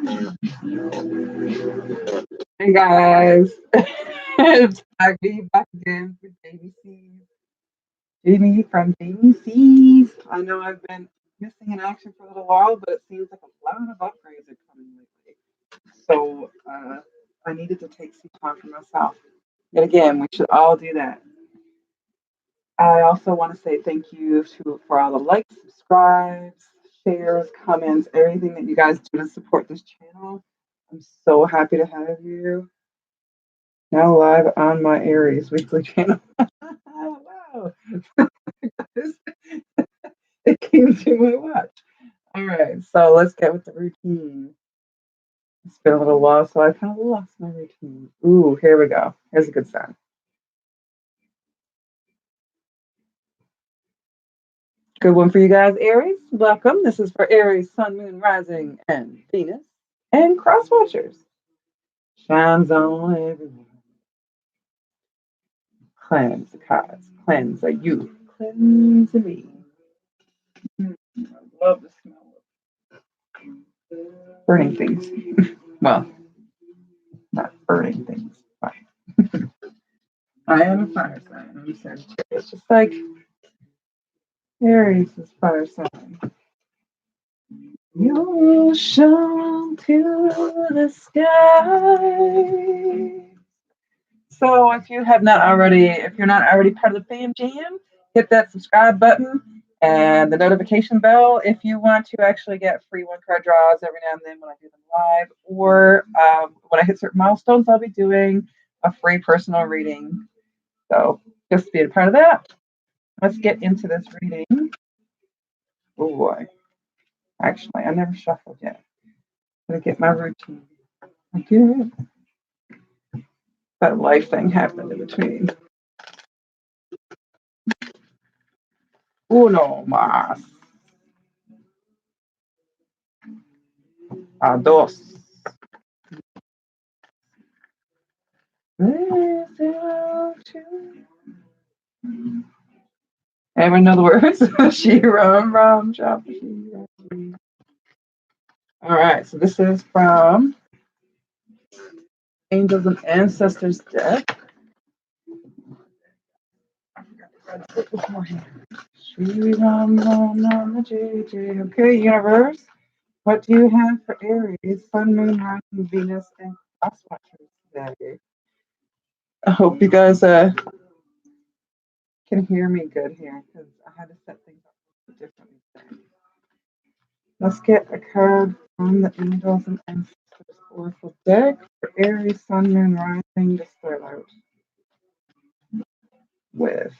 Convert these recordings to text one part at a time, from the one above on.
Hey guys, it's back again with Jamie C's. Jamie from Jamie C's. I know I've been missing in action for a little while, but it seems like a lot of upgrades are coming lately. So I needed to take some time for myself. Yet again, we should all do that. I also want to say thank you for all the likes, subscribes, shares, comments, everything that you guys do to support this channel. I'm so happy to have you. Now live on my Aries Weekly channel. Wow. It came to my watch. All right, so let's get with the routine. It's been a little while, so I kind of lost my routine. Ooh, here we go. Here's a good sign. Good one for you guys, Aries. Welcome. This is for Aries, Sun, Moon, Rising, and Venus, and cross watchers. Shines on everyone. Cleanse the cards. Cleanse are you. Cleanse me. I love the smell of burning things. Well, not burning things. Fine. I am a fire sign. I'm Sagittarius, just like Aries is fire sign. You'll shine to the sky. So if you're not already part of the Fam Jam, hit that subscribe button and the notification bell if you want to actually get free one card draws every now and then when I do them live, or when I hit certain milestones, I'll be doing a free personal reading. So just be a part of that. Let's get into this reading. Oh boy. Actually, I never shuffled yet. Gotta get my routine. I do. That life thing happened in between. Uno más. A dos. Anyone know the words? She rum chop. All right, so this is from Angels and Ancestors deck. Shri Ram Ram Ram JJ. Okay, universe. What do you have for Aries, Sun, Moon, Rising, Venus, and cross watchers today? I hope you guys can hear me good here because I had to set things up differently today. Let's get a card from the Angels and Ancestors Oracle deck for Aries, Sun, Moon, Rising to start out with.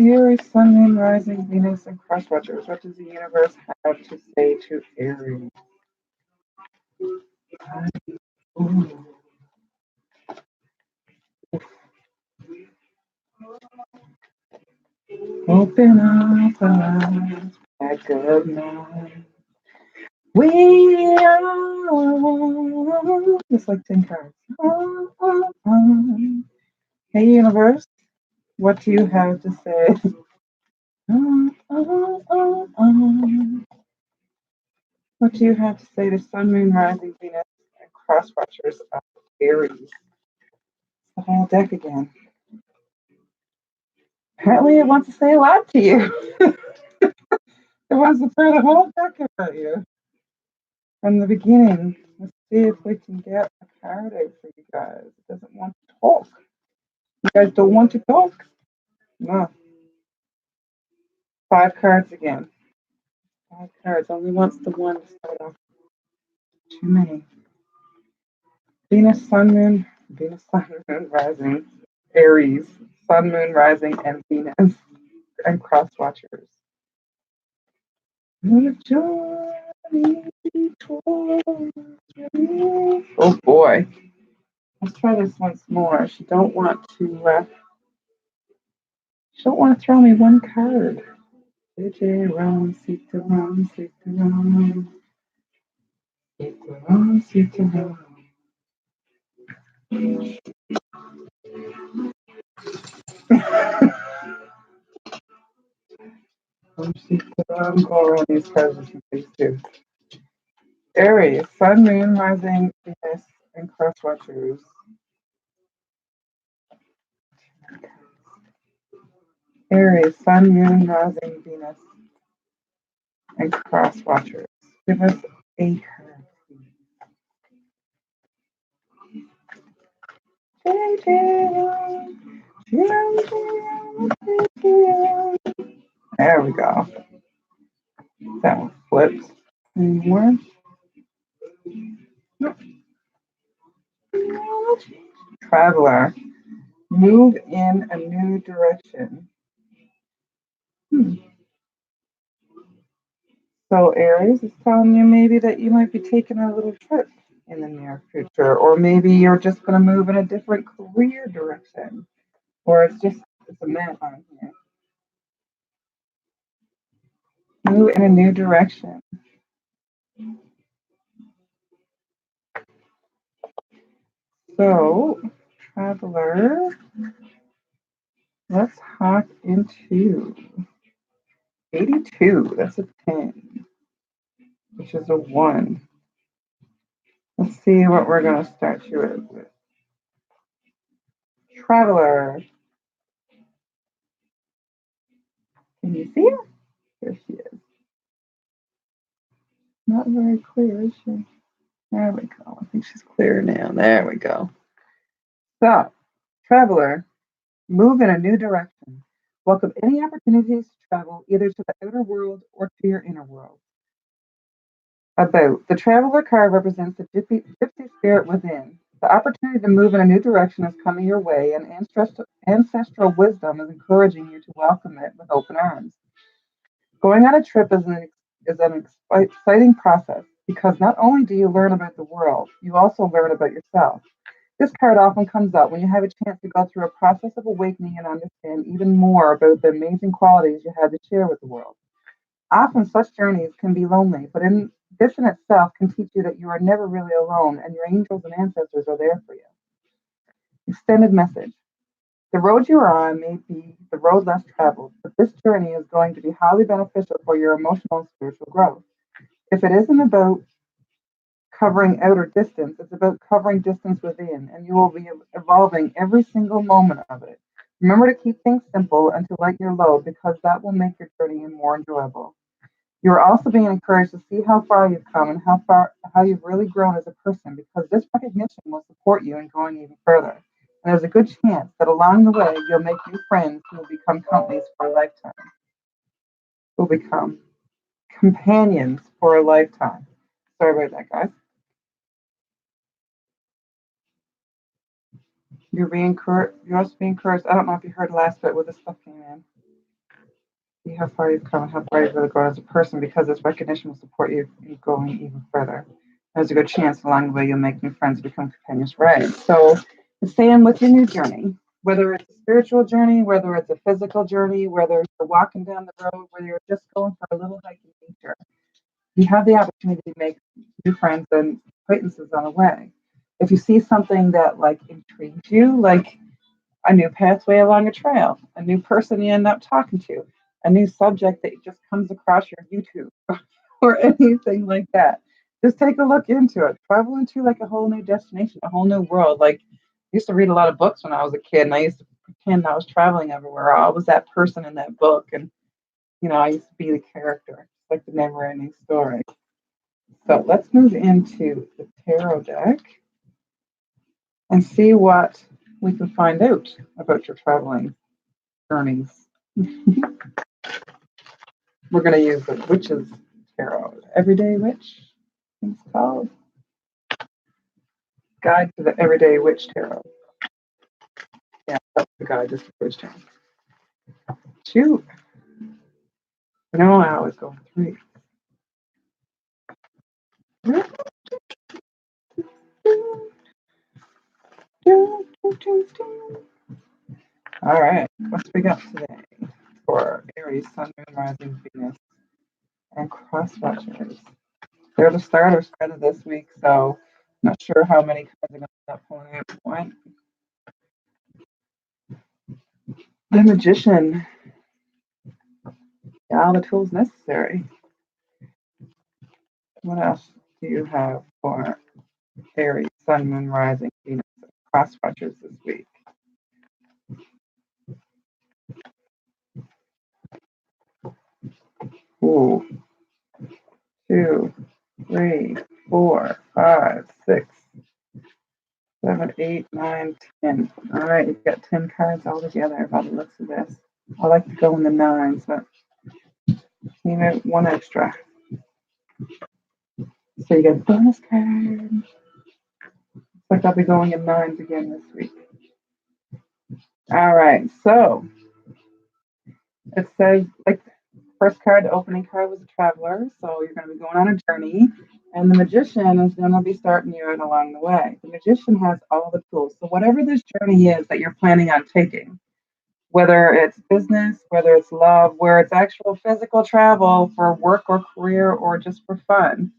Aries, Sun, Moon, Rising, Venus, and cross watchers. What does the universe have to say to Aries? Ooh. Open up the eyes, back up now. We are just like 10 cards. Hey, universe, what do you have to say? What do you have to say to Sun, Moon, Rising, Venus, and cross watchers of Aries? The whole deck again. Apparently, it wants to say a lot to you. It wants to throw the whole deck about you from the beginning. Let's see if we can get a card out for you guys. It doesn't want to talk. You guys don't want to talk? No. 5 cards again. 5 cards. Only wants the one to start off. Too many. Venus, Sun, Moon, Rising, Aries, Sun, Moon, Rising, and Venus, and cross watchers. Oh boy. Let's try this once more. She don't want to throw me one card. JJ, round, seek to round, seek to round. Seek to round, seek to round. Go around these cards if you please do. Aries, Sun, Moon, Rising, Venus, and Cross Watchers. Aries, Sun, Moon, Rising, Venus, and Cross Watchers. Give us a card, please. There we go. That one flips. Any more? Traveler. Move in a new direction. So Aries is telling you maybe that you might be taking a little trip in the near future, or maybe you're just going to move in a different career direction, or it's a man on here. Move in a new direction. So, traveler, let's hop into 82. That's a 10, which is a 1. Let's see what we're going to start you with. Traveler. Can you see her? Here she is. Not very clear, is she? There we go. I think she's clear now. There we go. So, traveler, move in a new direction. Welcome any opportunities to travel either to the outer world or to your inner world. About the traveler card represents the gypsy spirit within. The opportunity to move in a new direction is coming your way, and ancestral wisdom is encouraging you to welcome it with open arms. Going on a trip is an exciting process because not only do you learn about the world, you also learn about yourself. This card often comes up when you have a chance to go through a process of awakening and understand even more about the amazing qualities you have to share with the world. Often such journeys can be lonely, but this in itself can teach you that you are never really alone and your angels and ancestors are there for you. Extended message. The road you are on may be the road less traveled, but this journey is going to be highly beneficial for your emotional and spiritual growth. If it isn't about covering outer distance, it's about covering distance within, and you will be evolving every single moment of it. Remember to keep things simple and to lighten your load because that will make your journey more enjoyable. You're also being encouraged to see how far you've come and how you've really grown as a person because this recognition will support you in going even further. And there's a good chance that along the way you'll make new friends who will become companies for a lifetime. Who will become companions for a lifetime. Sorry about that, guys. You're also being encouraged. I don't know if you heard the last bit where the stuff came in. See how far you've come and how far you've really grown as a person because this recognition will support you in going even further. There's a good chance along the way you'll make new friends, become companions. Right. So it's saying with your new journey, whether it's a spiritual journey, whether it's a physical journey, whether you're walking down the road, whether you're just going for a little hike in nature, you have the opportunity to make new friends and acquaintances on the way. If you see something that like intrigues you, like a new pathway along a trail, a new person you end up talking to, a new subject that just comes across your YouTube or anything like that. Just take a look into it. Travel into like a whole new destination, a whole new world. Like I used to read a lot of books when I was a kid and I used to pretend I was traveling everywhere. I was that person in that book and I used to be the character, like the never ending story. So let's move into the tarot deck and see what we can find out about your traveling journeys. We're going to use the Witch's Tarot. Everyday Witch, it's called. Guide to the Everyday Witch Tarot. Yeah, that's the guide, just the first time. 2. No, I always go 3. All right, what's we got today for Aries, Sun, Moon, Rising, Venus, and Cross Watchers? They're the starters of this week, so I'm not sure how many cards are going to end up pulling out. One. The Magician. Got all the tools necessary. What else do you have for Aries, Sun, Moon, Rising, Venus, cross watchers this week? Ooh, 2, 3, 4, 5, 6, 7, 8, 9, 10. All right, you've got 10 cards all together by the looks of this. I like to go in the nines, but you know, one extra. So you get a bonus card. Looks like I'll be going in nines again this week. All right, so it says, like, first card, the opening card was a traveler, so you're going to be going on a journey, and the magician is going to be starting you out along the way. The magician has all the tools, so whatever this journey is that you're planning on taking, whether it's business, whether it's love, where it's actual physical travel for work or career or just for fun,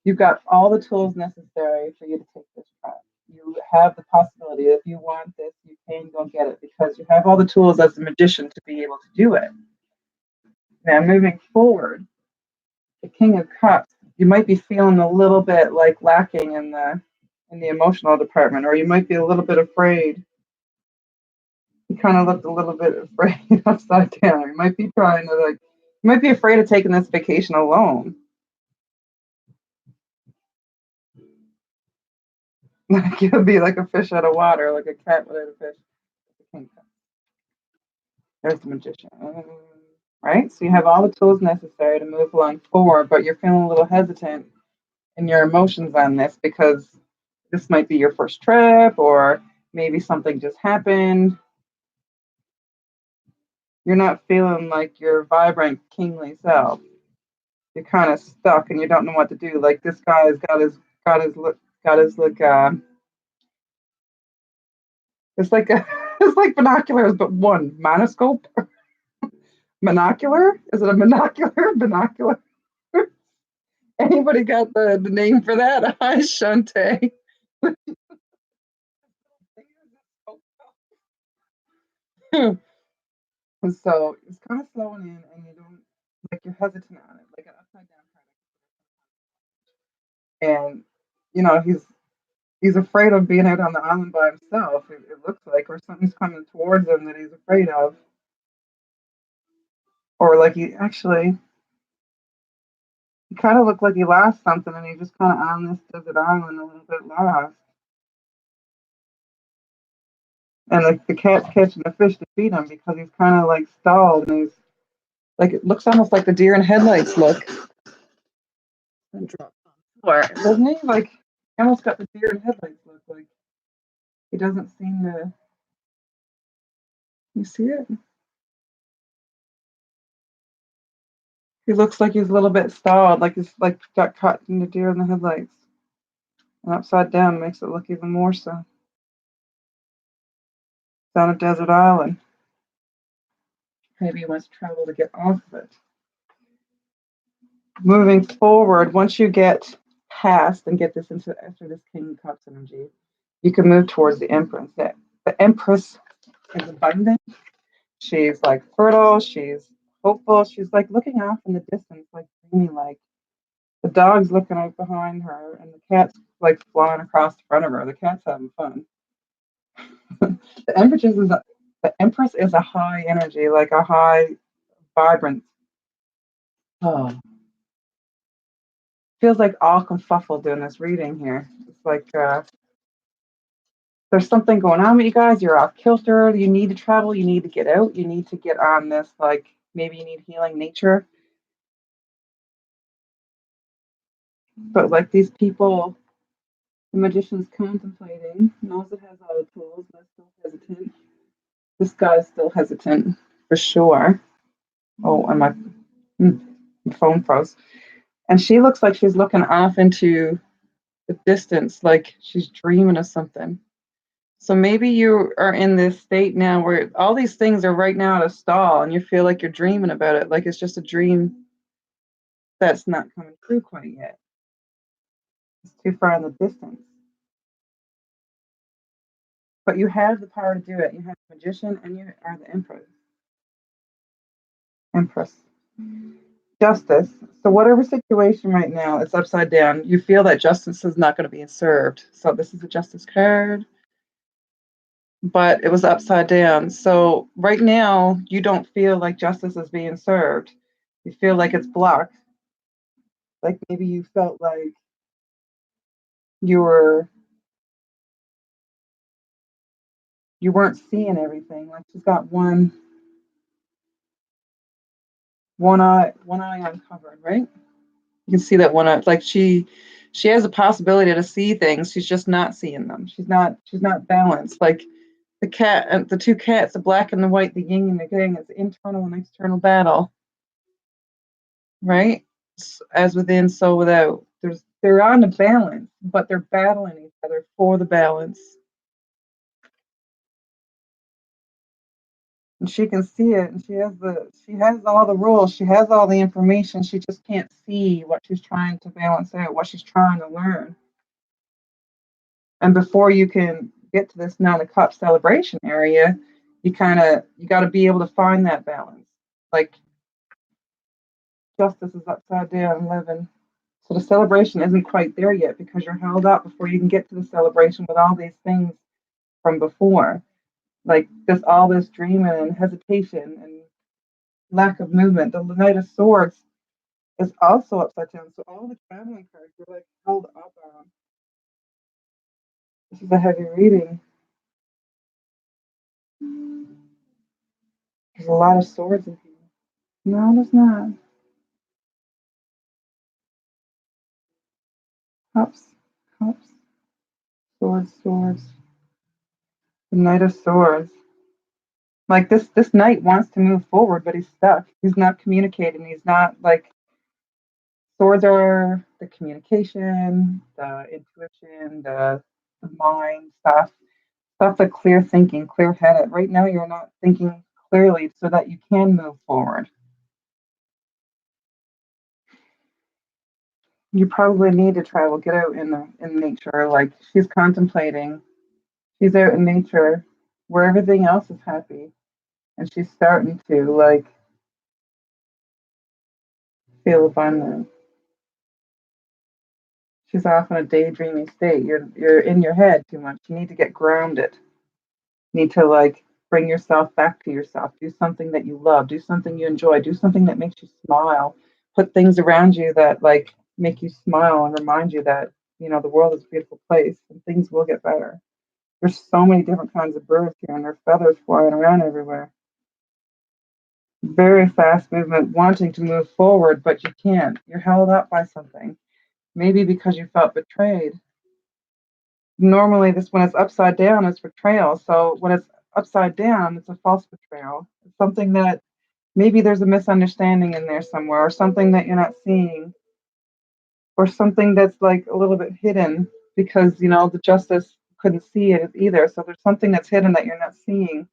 you've got all the tools necessary for you to take this trip. You have the possibility, if you want this, you can go get it because you have all the tools as a magician to be able to do it. Now, moving forward, the King of Cups, you might be feeling a little bit like lacking in the emotional department, or you might be a little bit afraid. You kind of looked a little bit afraid upside down. You might be trying to you might be afraid of taking this vacation alone. Like you'll be like a fish out of water, like a cat without a fish. There's the magician. Right? So you have all the tools necessary to move along forward, but you're feeling a little hesitant in your emotions on this because this might be your first trip or maybe something just happened. You're not feeling like your vibrant kingly self. You're kind of stuck and you don't know what to do. Like this guy's got his look. It's like it's like binoculars, but one monoscope. Monocular? Is it a monocular? Binocular? Anybody got the name for that? Hi, Shante. And so it's kind of slowing in, and you don't like you're hesitant on it, like an upside down card. And he's afraid of being out on the island by himself. It looks like, or something's coming towards him that he's afraid of, or like he kind of looked like he lost something, and he's just kind of on this desert island a little bit lost. And like the cat's catching the fish to feed him because he's kind of like stalled, and he's like it looks almost like the deer in headlights look. And drop on. Doesn't he? Like he almost got the deer in headlights look. Like he doesn't seem to. You see it? He looks like he's a little bit stalled, like he's like got caught in the deer in the headlights. And upside down makes it look even more so. It's on a desert island. Maybe he wants to travel to get off of it. Moving forward, once you get past and get this into after this King of Cups energy, you can move towards the Empress. The Empress is abundant. She's like fertile. She's hopeful. She's like looking off in the distance, like dreamy, like the dog's looking out behind her, and the cat's like flying across the front of her. The cat's having fun. the Empress is a, the Empress is a high energy, like a high vibrance. Oh, feels like all confuffle doing this reading here. It's like there's something going on with you guys. You're off kilter. You need to travel. You need to get out. You need to get on this. Like maybe you need healing nature. But like these people, the magician's contemplating, knows it has all the tools, but still hesitant. This guy's still hesitant for sure. Oh, and my phone froze. And she looks like she's looking off into the distance, like she's dreaming of something. So maybe you are in this state now where all these things are right now at a stall and you feel like you're dreaming about it, like it's just a dream that's not coming true quite yet. It's too far in the distance. But you have the power to do it. You have the magician and you are the empress. Empress. Justice. So whatever situation right now is upside down, you feel that justice is not going to be served. So this is a justice card, but it was upside down. So right now you don't feel like justice is being served. You feel like it's blocked. Like maybe you felt like you were you weren't seeing everything. Like she's got one eye uncovered, right? You can see that one eye. Like she has a possibility to see things. She's just not seeing them. She's not balanced. Like the cat and the two cats, the black and the white, the yin and the yang. It's internal and external battle, right? As within, so without. They're on a balance, but they're battling each other for the balance. And she can see it, and she has all the rules, she has all the information, she just can't see what she's trying to balance out, what she's trying to learn. And before you can get to this Nine of Cups celebration area, you got to be able to find that balance. Like justice is upside down 11. So the celebration isn't quite there yet because you're held up before you can get to the celebration with all these things from before. Like this all this dreaming and hesitation and lack of movement. The Knight of Swords is also upside down. So all the traveling cards are like held up on. This is a heavy reading. There's a lot of swords in here. No, there's not. Cups, cups, swords, swords. The Knight of Swords. Like this knight wants to move forward, but he's stuck. He's not communicating. He's not like swords are the communication, the intuition, the mind stuff like clear thinking, clear headed. Right now you're not thinking clearly so that you can move forward. You probably need to travel, get out in nature. Like she's contemplating. She's out in nature where everything else is happy. And she's starting to like feel abundant. She's off in a daydreaming state. You're in your head too much. You need to get grounded. You need to like bring yourself back to yourself. Do something that you love. Do something you enjoy. Do something that makes you smile. Put things around you that like make you smile and remind you that the world is a beautiful place and things will get better. There's so many different kinds of birds here and their feathers flying around everywhere. Very fast movement, wanting to move forward, but you can't. You're held up by something. Maybe because you felt betrayed. Normally, this when it's upside down, it's betrayal. So when it's upside down, it's a false betrayal. It's something that maybe there's a misunderstanding in there somewhere, or something that you're not seeing, or something that's like a little bit hidden because the justice couldn't see it either. So there's something that's hidden that you're not seeing.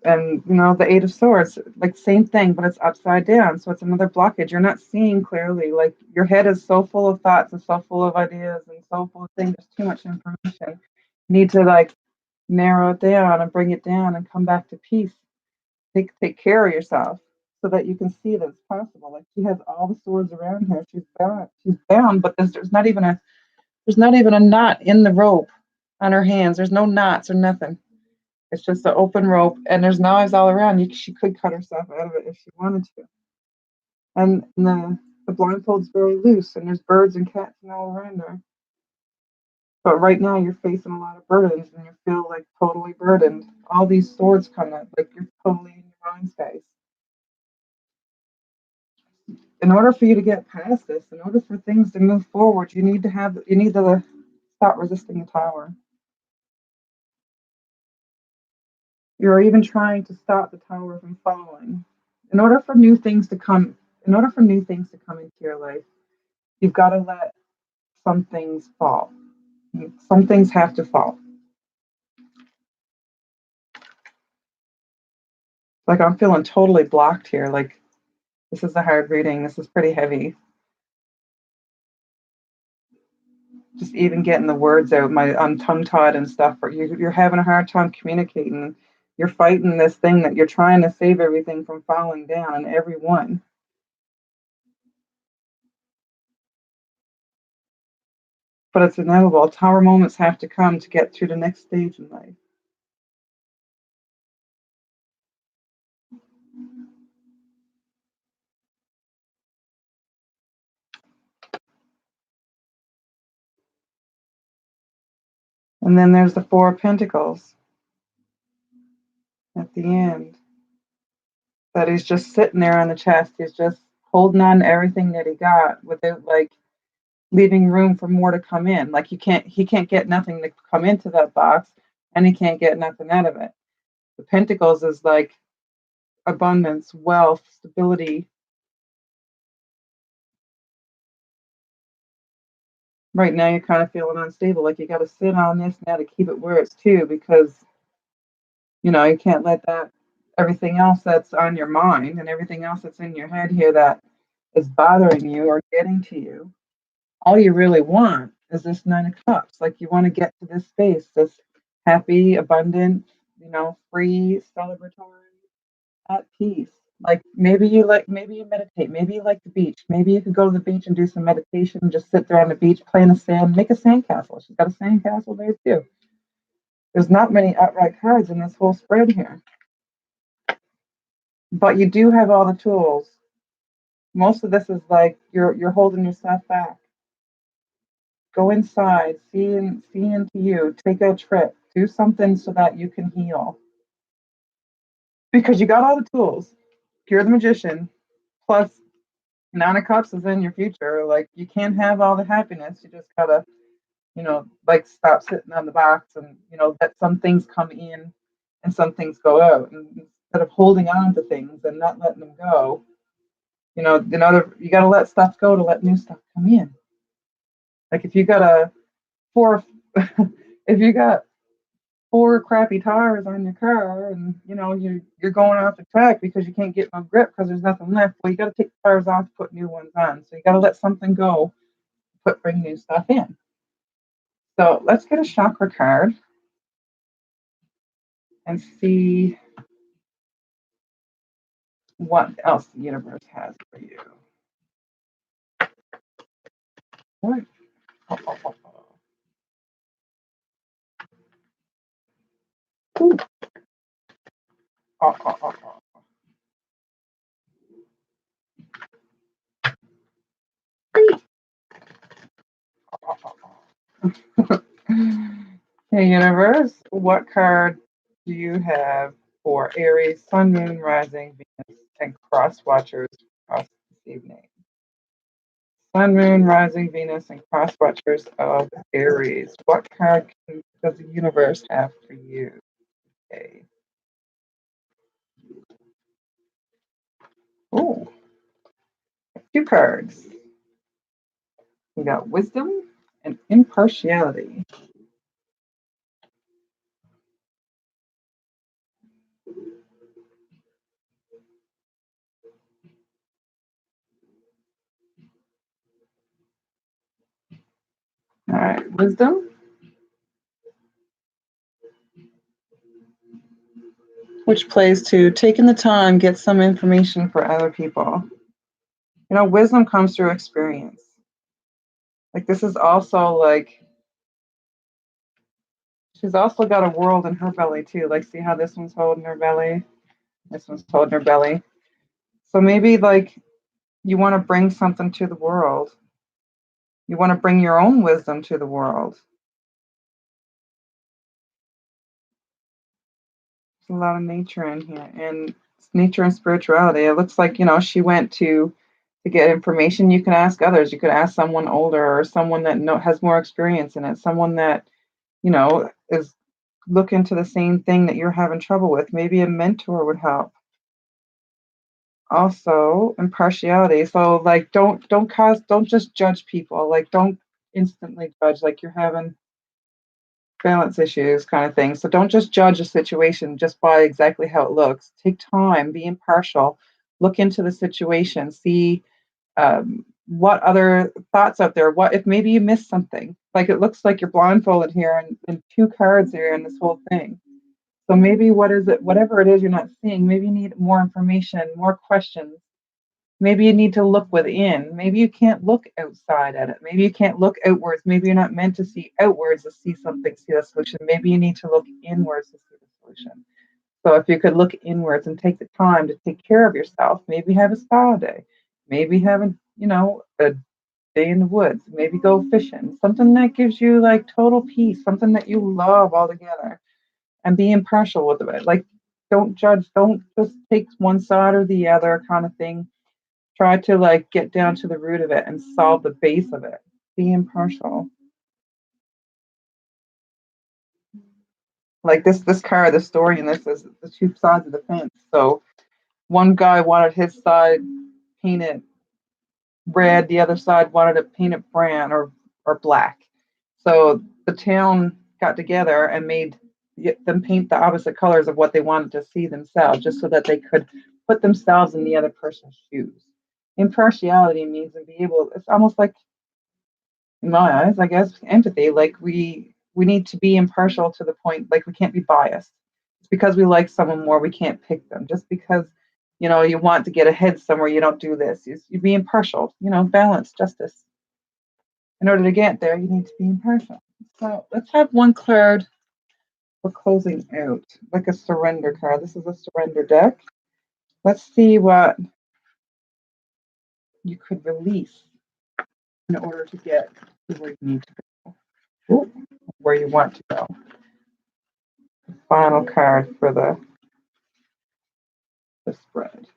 And the Eight of Swords, like same thing, but it's upside down, so it's another blockage. You're not seeing clearly. Like your head is so full of thoughts and so full of ideas and so full of things. There's too much information. You need to like narrow it down and bring it down and come back to peace. Take care of yourself so that you can see that it's possible. Like she has all the swords around her. She's bound, but there's not even a knot in the rope on her hands. There's no knots or nothing. It's just an open rope, and there's knives all around. She could cut herself out of it if she wanted to. And the blindfold's very loose, and there's birds and cats and all around her. But right now, you're facing a lot of burdens, and you feel like totally burdened. All these swords come up, like you're totally in your mind space. In order for you to get past this, in order for things to move forward, you need to stop resisting the tower. You're even trying to stop the tower from falling. In order for new things to come, in order for new things to come into your life, you've got to let some things fall. Some things have to fall. Like I'm feeling totally blocked here. Like this is a hard reading. This is pretty heavy. Just even getting the words out, I'm tongue tied and stuff. Or you're having a hard time communicating. You're fighting this thing that you're trying to save everything from falling down and everyone. But it's inevitable. Tower moments have to come to get through the next stage in life. And then there's the Four of Pentacles at the end. That he's just sitting there on the chest. He's just holding on to everything that he got without like leaving room for more to come in. Like he can't get nothing to come into that box, and he can't get nothing out of it. The Pentacles is like abundance, wealth, stability. Right now you're kind of feeling unstable, like you got to sit on this now to keep it where it's to, because you can't let that everything else that's on your mind and everything else that's in your head here that is bothering you or getting to you. All you really want is this Nine of Cups. Like you want to get to this space, this happy, abundant, free, celebratory, at peace. Like maybe you meditate, maybe you like the beach. Maybe you could go to the beach and do some meditation and just sit there on the beach, play in the sand, make a sandcastle. She's got a sandcastle there too. There's not many outright cards in this whole spread here. But you do have all the tools. Most of this is like you're holding yourself back. Go inside, see into you, take a trip, do something so that you can heal. Because you got all the tools. You're the magician. Plus, Nine of Cups is in your future. Like you can't have all the happiness. You just gotta, like stop sitting on the box and let some things come in and some things go out. And instead of holding on to things and not letting them go, you gotta let stuff go to let new stuff come in. Like if you got a four, if you got four crappy tires on your car and you're going off the track because you can't get no grip because there's nothing left, well, you got to take the tires off, put new ones on. So you got to let something go, bring new stuff in. So let's get a chakra card and see what else the universe has for you. What? Ooh. Hey, universe, what card do you have for Aries, Sun, Moon, Rising, Venus, and Cross Watchers across this evening? Sun, Moon, Rising, Venus, and Cross Watchers of Aries. What card does the universe have for you? Okay. Oh, two cards. We got Wisdom and Impartiality. All right, Wisdom, which plays to taking the time, get some information for other people. Wisdom comes through experience. Like this is also like, she's also got a world in her belly too. Like see how this one's holding her belly? This one's holding her belly. So maybe like you want to bring something to the world. You want to bring your own wisdom to the world. There's a lot of nature in here, and nature and spirituality. It looks like she went to get information. You can ask others. You could ask someone older or someone that has more experience in it. Someone that is looking to the same thing that you're having trouble with. Maybe a mentor would help. Also, impartiality. So like, don't just judge people. Like, don't instantly judge. Like you're having balance issues kind of thing. So don't just judge a situation just by exactly how it looks. Take time, be impartial, look into the situation, see what other thoughts out there. What if maybe you missed something? Like it looks like you're blindfolded here and two cards here in this whole thing. So maybe what is it, whatever it is you're not seeing, maybe you need more information, more questions. Maybe you need to look within. Maybe you can't look outside at it. Maybe you can't look outwards. Maybe you're not meant to see outwards to see something, see the solution. Maybe you need to look inwards to see the solution. So if you could look inwards and take the time to take care of yourself, maybe have a spa day, maybe have a day in the woods, maybe go fishing, something that gives you like total peace, something that you love altogether, and be impartial with it. Like, don't judge, don't just take one side or the other kind of thing. Try to like get down to the root of it and solve the base of it. Be impartial. Like this card, the story in this is the two sides of the fence. So one guy wanted his side painted red, the other side wanted it painted brown or black. So the town got together and made them paint the opposite colors of what they wanted to see themselves, just so that they could put themselves in the other person's shoes. Impartiality means to be able. It's almost like, in my eyes, I guess, empathy. Like we need to be impartial to the point, like we can't be biased. It's because we like someone more, we can't pick them. Just because you want to get ahead somewhere, you don't do this. You be impartial. Balance, justice. In order to get there, you need to be impartial. So let's have one card for closing out, like a surrender card. This is a surrender deck. Let's see what you could release in order to get to where you need to go, where you want to go. Final card for the spread.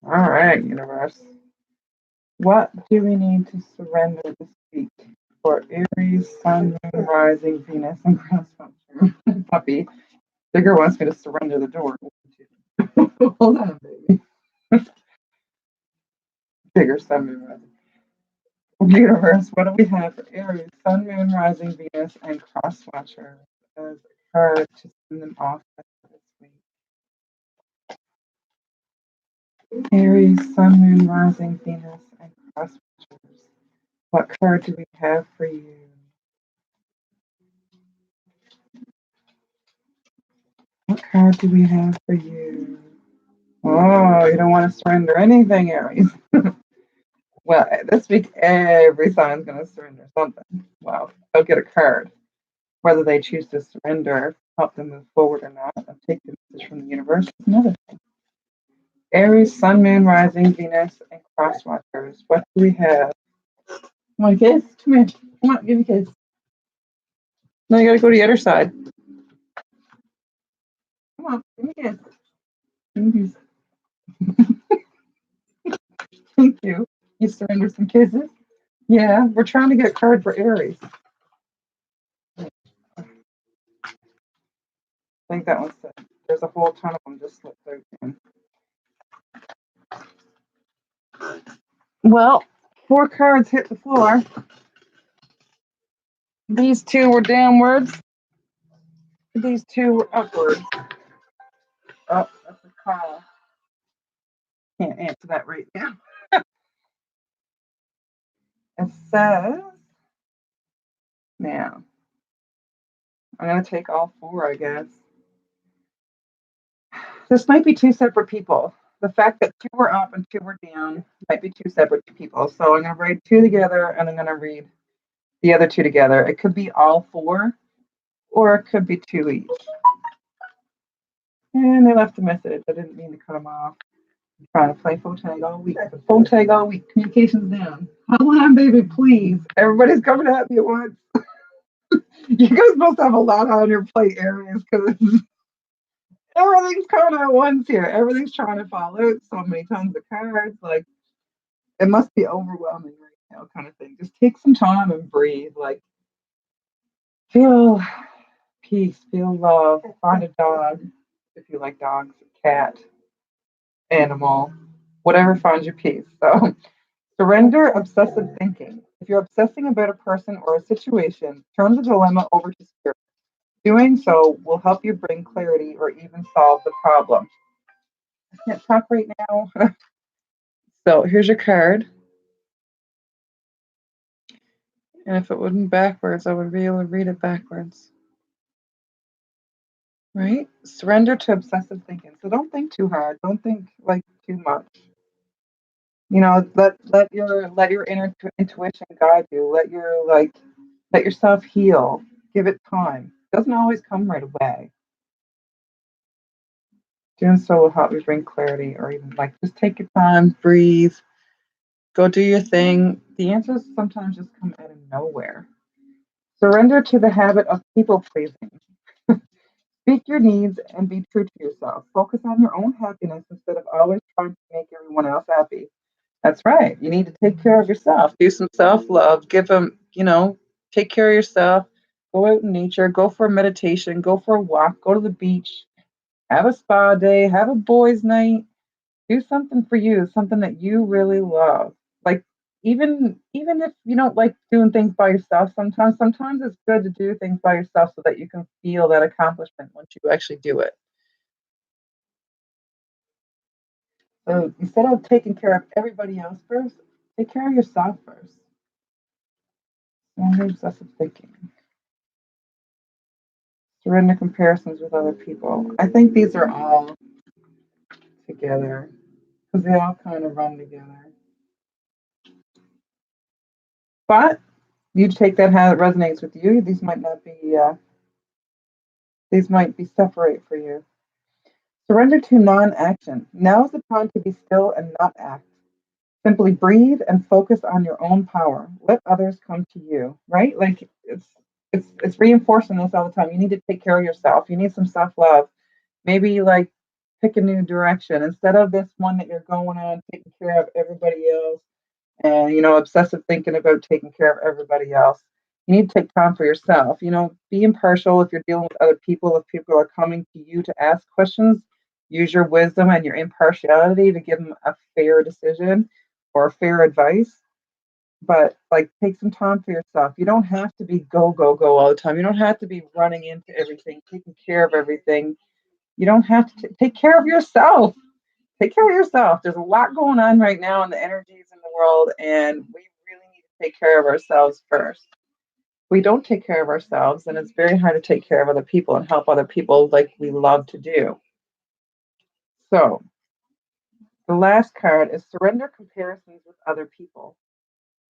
All right, universe. What do we need to surrender this week for Aries, Sun, Moon, Rising, Venus, and Cross Function? Puppy. Digger wants me to surrender the door. Hold on, baby. Digger, Sun, Moon, Rising. Universe, what do we have for Aries, Sun, Moon, Rising, Venus, and Cross Watcher as a card to send them off this week? Aries, Sun, Moon, Rising, Venus, and Cross Watchers. What card do we have for you? What card do we have for you? Oh, you don't want to surrender anything, Aries. Well, this week every sign's going to surrender something. Well, they'll get a card. Whether they choose to surrender, help them move forward or not, and take the message from the universe is another thing. Aries, Sun, Moon, Rising, Venus, and Cross Watchers. What do we have? Come on, kiss. Come here. Come on, give me a kiss. Now you got to go to the other side. Come on, give me a kiss. Give me a kiss. Thank you. You surrender some kisses? Yeah, we're trying to get a card for Aries. I think that one's set. There's a whole ton of them just slipped out in. Well, 4 cards hit the floor. These 2 were downwards. These 2 were upwards. Oh, that's a call. Can't answer that right now. It says, now, I'm going to take all 4, I guess. This might be 2 separate people. The fact that 2 were up and 2 were down might be 2 separate people. So I'm going to write 2 together and I'm going to read the other 2 together. It could be all 4 or it could be 2 each. And they left a message. I didn't mean to cut them off. I'm trying to play phone tag all week. Phone tag all week. Communication's down. Hold on, baby, please. Everybody's coming at me at once. You guys must have a lot on your plate, Aries, because everything's coming at once here. Everything's trying to fall out. So many tons of cards. Like, it must be overwhelming right now, kind of thing. Just take some time and breathe. Like, feel peace, feel love. Find a dog if you like dogs, a cat, animal, whatever finds your peace. So, surrender obsessive thinking. If you're obsessing about a person or a situation, turn the dilemma over to spirit. Doing so will help you bring clarity or even solve the problem. I can't talk right now. So here's your card. And if it wasn't backwards, I would be able to read it backwards. Right? Surrender to obsessive thinking. So don't think too hard. Don't think like too much. You know, let your inner intuition guide you. Let yourself heal. Give it time. It doesn't always come right away. Doing so will help you bring clarity, or even like just take your time, breathe, go do your thing. The answers sometimes just come out of nowhere. Surrender to the habit of people pleasing. Speak your needs and be true to yourself. Focus on your own happiness instead of always trying to make everyone else happy. That's right. You need to take care of yourself. Do some self love. Give them, take care of yourself. Go out in nature. Go for a meditation. Go for a walk. Go to the beach. Have a spa day. Have a boys' night. Do something for you, something that you really love. Like even if you don't like doing things by yourself, sometimes it's good to do things by yourself so that you can feel that accomplishment once you actually do it. So instead of taking care of everybody else first, take care of yourself first. Surrender obsessive thinking. Surrender comparisons with other people. I think these are all together because they all kind of run together. But you take that how it resonates with you. These might be separate for you. Surrender to non-action. Now is the time to be still and not act. Simply breathe and focus on your own power. Let others come to you. Right? Like it's reinforcing this all the time. You need to take care of yourself. You need some self-love. Maybe like pick a new direction instead of this one that you're going on, taking care of everybody else and obsessive thinking about taking care of everybody else. You need to take time for yourself. Be impartial if you're dealing with other people. If people are coming to you to ask questions, use your wisdom and your impartiality to give them a fair decision or fair advice. But like, take some time for yourself. You don't have to be go go go all the time. You don't have to be running into everything, taking care of everything. You don't have to take care of yourself. Take care of yourself. There's a lot going on right now in the energies in the world, and we really need to take care of ourselves first. We don't take care of ourselves, and it's very hard to take care of other people and help other people like we love to do. So, the last card is surrender comparisons with other people.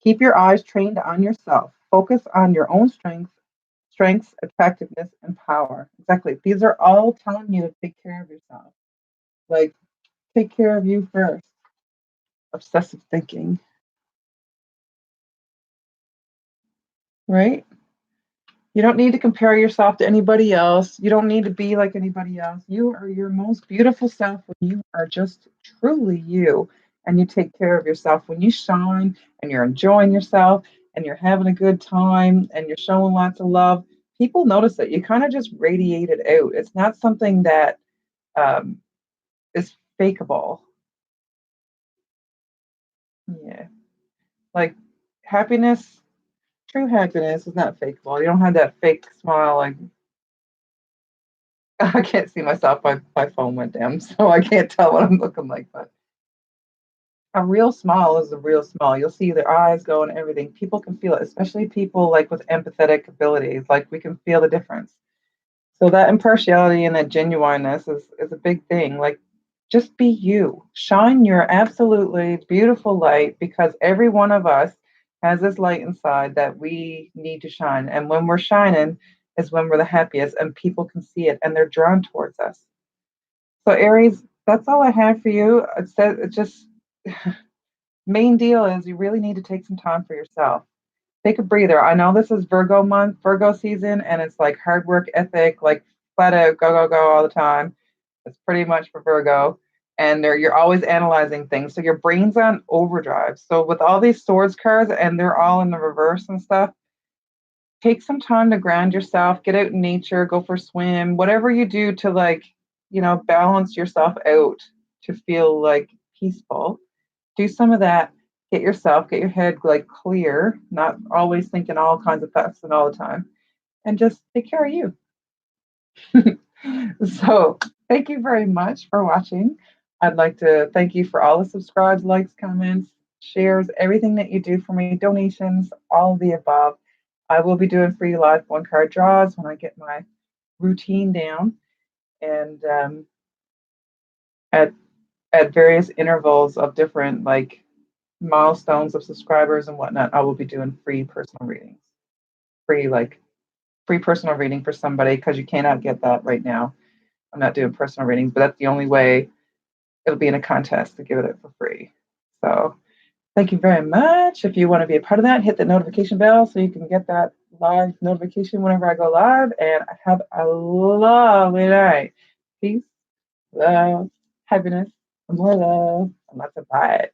Keep your eyes trained on yourself. Focus on your own strengths, attractiveness, and power. Exactly. These are all telling you to take care of yourself. Like, take care of you first. Obsessive thinking, right? You don't need to compare yourself to anybody else. You don't need to be like anybody else. You are your most beautiful self when you are just truly you and you take care of yourself. When you shine and you're enjoying yourself and you're having a good time and you're showing lots of love, people notice it. You kind of just radiate it out. It's not something that um, is fakeable. Yeah. Like happiness, true happiness is not fakeable. You don't have that fake smile like I can't see myself. My phone went down, so I can't tell what I'm looking like. But a real smile is a real smile. You'll see their eyes go and everything. People can feel it, especially people like with empathetic abilities. Like we can feel the difference. So that impartiality and that genuineness is a big thing. Like just be you. Shine your absolutely beautiful light because every one of us has this light inside that we need to shine. And when we're shining is when we're the happiest and people can see it and they're drawn towards us. So Aries, that's all I have for you. It just main deal is you really need to take some time for yourself. Take a breather. I know this is Virgo month, Virgo season, and it's like hard work ethic, like flat out go go go all the time. It's pretty much for Virgo, and you're always analyzing things, so your brain's on overdrive. So with all these swords cards, and they're all in the reverse and stuff, take some time to ground yourself, get out in nature, go for a swim, whatever you do to like, balance yourself out to feel like peaceful. Do some of that. Get your head like clear, not always thinking all kinds of thoughts and all the time, and just take care of you. So, thank you very much for watching. I'd like to thank you for all the subscribes, likes, comments, shares, everything that you do for me, donations, all of the above. I will be doing free live one card draws when I get my routine down, and at various intervals of different like milestones of subscribers and whatnot, I will be doing free personal readings, free like free personal reading for somebody because you cannot get that right now. I'm not doing personal readings, but that's the only way it'll be in a contest to give it for free. So thank you very much. If you want to be a part of that, hit the notification bell so you can get that live notification whenever I go live. And have a lovely night. Peace, love, happiness, and more love, and lots of pride.